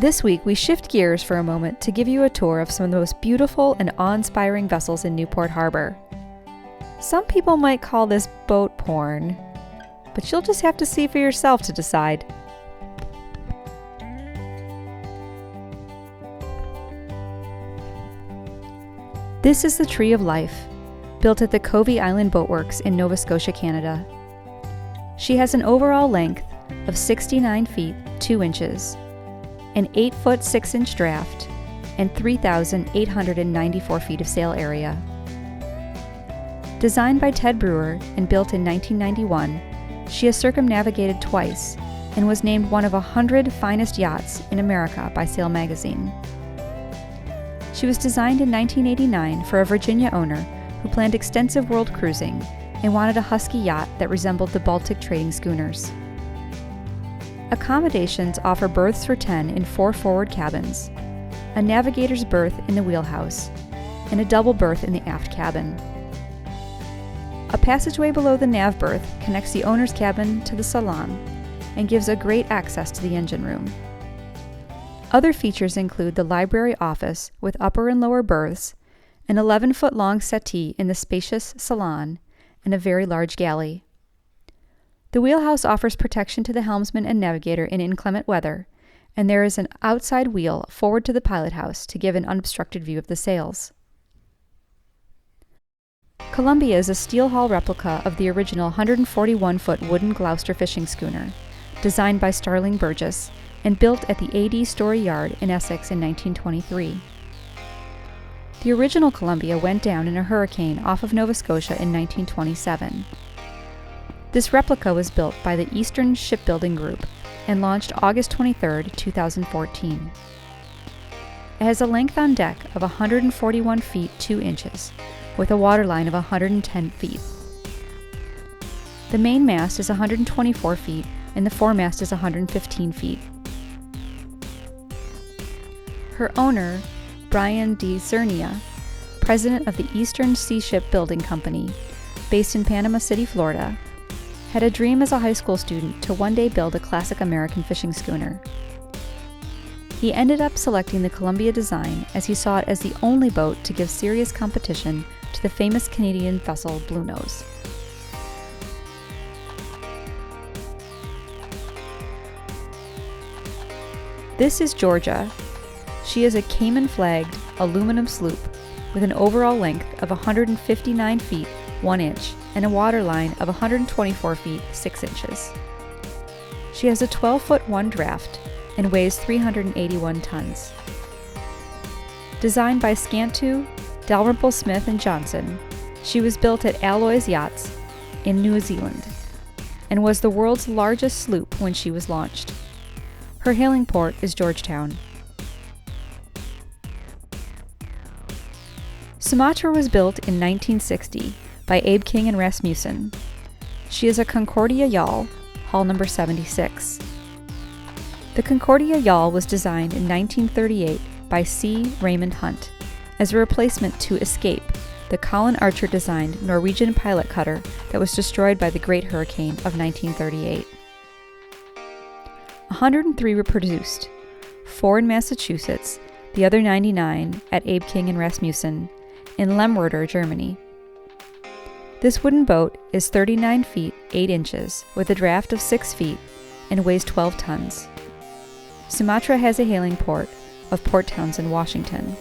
This week, we shift gears for a moment to give you a tour of some of the most beautiful and awe-inspiring vessels in Newport Harbor. Some people might call this boat porn, but you'll just have to see for yourself to decide. This is the Tree of Life, built at the Covey Island Boatworks in Nova Scotia, Canada. She has an overall length of 69 feet 2 inches, an 8 foot 6 inch draft, and 3,894 feet of sail area. Designed by Ted Brewer and built in 1991, she has circumnavigated twice and was named one of 100 finest yachts in America by Sail magazine. She was designed in 1989 for a Virginia owner who planned extensive world cruising and wanted a husky yacht that resembled the Baltic trading schooners. Accommodations offer berths for 10 in 4 forward cabins, a navigator's berth in the wheelhouse, and a double berth in the aft cabin. A passageway below the nav berth connects the owner's cabin to the salon and gives a great access to the engine room. Other features include the library office with upper and lower berths, an 11-foot-long settee in the spacious salon, and a very large galley. The wheelhouse offers protection to the helmsman and navigator in inclement weather, and there is an outside wheel forward to the pilot house to give an unobstructed view of the sails. Columbia is a steel hull replica of the original 141-foot wooden Gloucester fishing schooner, designed by Starling Burgess and built at the A.D. Story Yard in Essex in 1923. The original Columbia went down in a hurricane off of Nova Scotia in 1927. This replica was built by the Eastern Shipbuilding Group and launched August 23, 2014. It has a length on deck of 141 feet 2 inches, with a waterline of 110 feet. The main mast is 124 feet and the foremast is 115 feet. Her owner, Brian D. Zernia, president of the Eastern Sea Ship Building Company, based in Panama City, Florida, had a dream as a high school student to one day build a classic American fishing schooner. He ended up selecting the Columbia design as he saw it as the only boat to give serious competition to the famous Canadian vessel Bluenose. This is Georgia. She is a Cayman-flagged aluminum sloop with an overall length of 159 feet 1 inch and a waterline of 124 feet 6 inches. She has a 12-foot-1 draft and weighs 381 tons. Designed by Scantu, Dalrymple Smith and Johnson, she was built at Alloys Yachts in New Zealand and was the world's largest sloop when she was launched. Her hailing port is Georgetown. Sumatra was built in 1960 by Abe King and Rasmussen. She is a Concordia yawl, hull number 76. The Concordia yawl was designed in 1938 by C. Raymond Hunt as a replacement to Escape, the Colin Archer-designed Norwegian pilot cutter that was destroyed by the Great Hurricane of 1938. 103 were produced, 4 in Massachusetts, the other 99 at Abe King and Rasmussen in Lemwerder, Germany. This wooden boat is 39 feet 8 inches with a draft of 6 feet and weighs 12 tons. Sumatra has a hailing port of Port Townsend, Washington.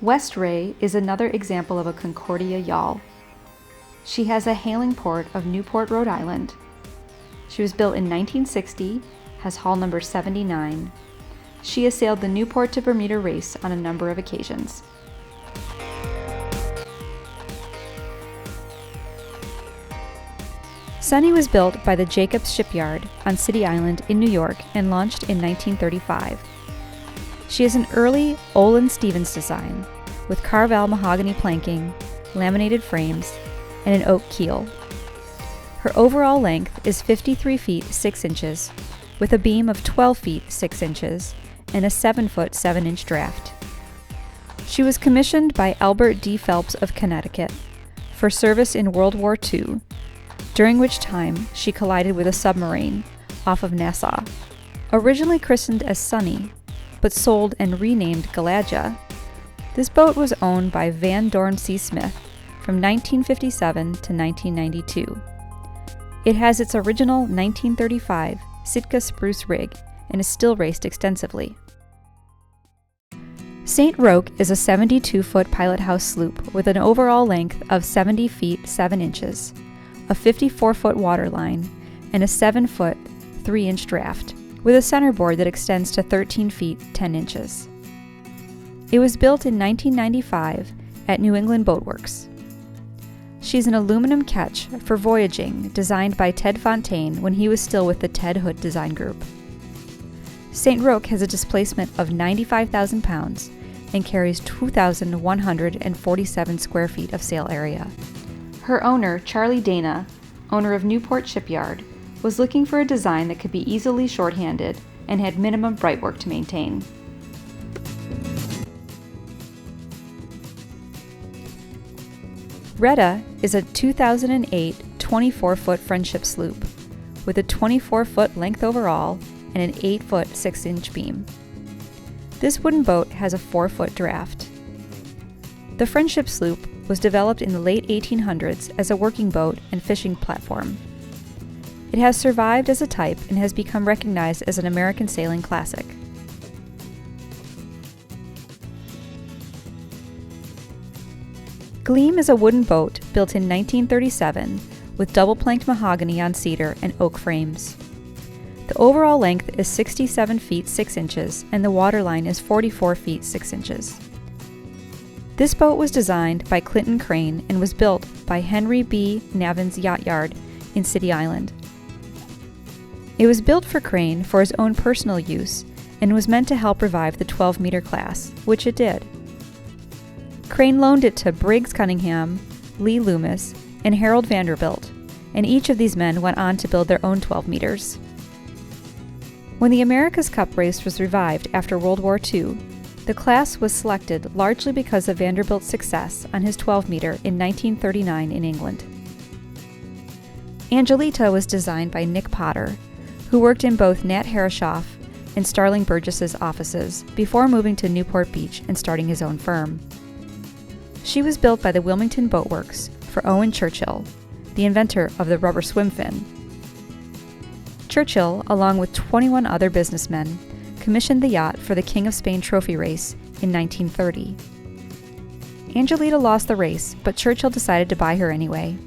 Westray is another example of a Concordia yawl. She has a hailing port of Newport, Rhode Island. She was built in 1960, has hull number 79. She has sailed the Newport to Bermuda race on a number of occasions. Sunny was built by the Jacobs Shipyard on City Island in New York and launched in 1935. She is an early Olin Stevens design with Carvel mahogany planking, laminated frames, and an oak keel. Her overall length is 53 feet 6 inches with a beam of 12 feet 6 inches and a 7 foot 7 inch draft. She was commissioned by Albert D. Phelps of Connecticut for service in World War II, during which time she collided with a submarine off of Nassau. Originally christened as Sunny, but sold and renamed Galaja, this boat was owned by Van Dorn C. Smith from 1957 to 1992. It has its original 1935 Sitka spruce rig and is still raced extensively. StRope is a 72-foot pilot house sloop with an overall length of 70 feet 7 inches, a 54-foot waterline, and a 7-foot 3-inch draft, with a centerboard that extends to 13 feet 10 inches. It was built in 1995 at New England Boat Works. She's an aluminum ketch for voyaging designed by Ted Fontaine when he was still with the Ted Hood Design Group. StRope has a displacement of 95,000 pounds and carries 2,147 square feet of sail area. Her owner, Charlie Dana, owner of Newport Shipyard, was looking for a design that could be easily shorthanded and had minimum brightwork to maintain. Retta is a 2008 24-foot Friendship sloop with a 24-foot length overall and an 8-foot 6-inch beam. This wooden boat has a 4-foot draft. The Friendship sloop was developed in the late 1800s as a working boat and fishing platform. It has survived as a type and has become recognized as an American sailing classic. Gleam is a wooden boat built in 1937 with double-planked mahogany on cedar and oak frames. The overall length is 67 feet 6 inches and the waterline is 44 feet 6 inches. This boat was designed by Clinton Crane and was built by Henry B. Navin's Yacht Yard in City Island. It was built for Crane for his own personal use and was meant to help revive the 12-meter class, which it did. Crane loaned it to Briggs Cunningham, Lee Loomis, and Harold Vanderbilt, and each of these men went on to build their own 12 meters. When the America's Cup race was revived after World War II, the class was selected largely because of Vanderbilt's success on his 12-meter in 1939 in England. Angelita was designed by Nick Potter, who worked in both Nat Harrishoff and Starling Burgess's offices before moving to Newport Beach and starting his own firm. She was built by the Wilmington Boat Works for Owen Churchill, the inventor of the rubber swim fin. Churchill, along with 21 other businessmen, commissioned the yacht for the King of Spain trophy race in 1930. Angelita lost the race, but Churchill decided to buy her anyway.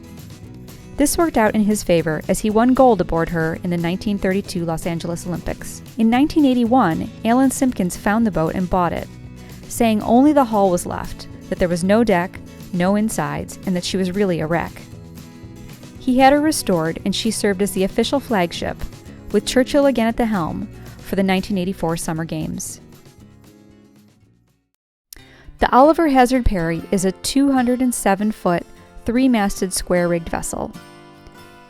This worked out in his favor as he won gold aboard her in the 1932 Los Angeles Olympics. In 1981, Alan Simpkins found the boat and bought it, saying only the hull was left, that there was no deck, no insides, and that she was really a wreck. He had her restored, and she served as the official flagship, with Churchill again at the helm, for the 1984 Summer Games. The Oliver Hazard Perry is a 207-foot, 3-masted square-rigged vessel.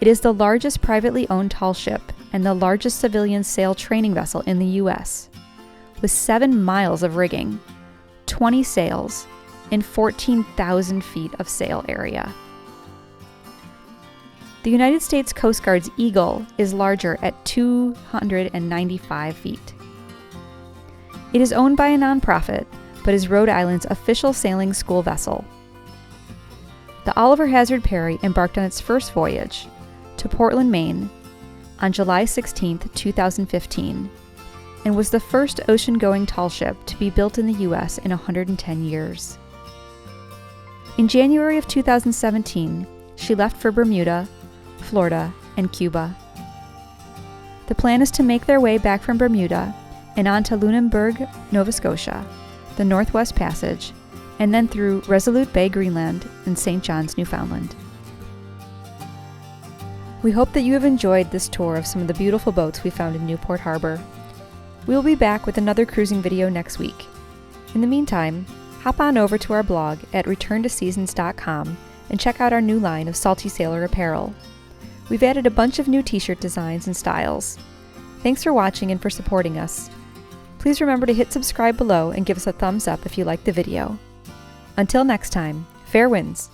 It is the largest privately owned tall ship and the largest civilian sail training vessel in the U.S., with 7 miles of rigging, 20 sails, and 14,000 feet of sail area. The United States Coast Guard's Eagle is larger at 295 feet. It is owned by a nonprofit, but is Rhode Island's official sailing school vessel. The Oliver Hazard Perry embarked on its first voyage to Portland, Maine, on July 16, 2015, and was the first ocean-going tall ship to be built in the U.S. in 110 years. In January of 2017, she left for Bermuda, Florida, and Cuba. The plan is to make their way back from Bermuda and on to Lunenburg, Nova Scotia, the Northwest Passage, and then through Resolute Bay, Greenland, and St. John's, Newfoundland. We hope that you have enjoyed this tour of some of the beautiful boats we found in Newport Harbor. We will be back with another cruising video next week. In the meantime, hop on over to our blog at returntoseasons.com and check out our new line of Salty Sailor apparel. We've added a bunch of new t-shirt designs and styles. Thanks for watching and for supporting us. Please remember to hit subscribe below and give us a thumbs up if you liked the video. Until next time, fair winds!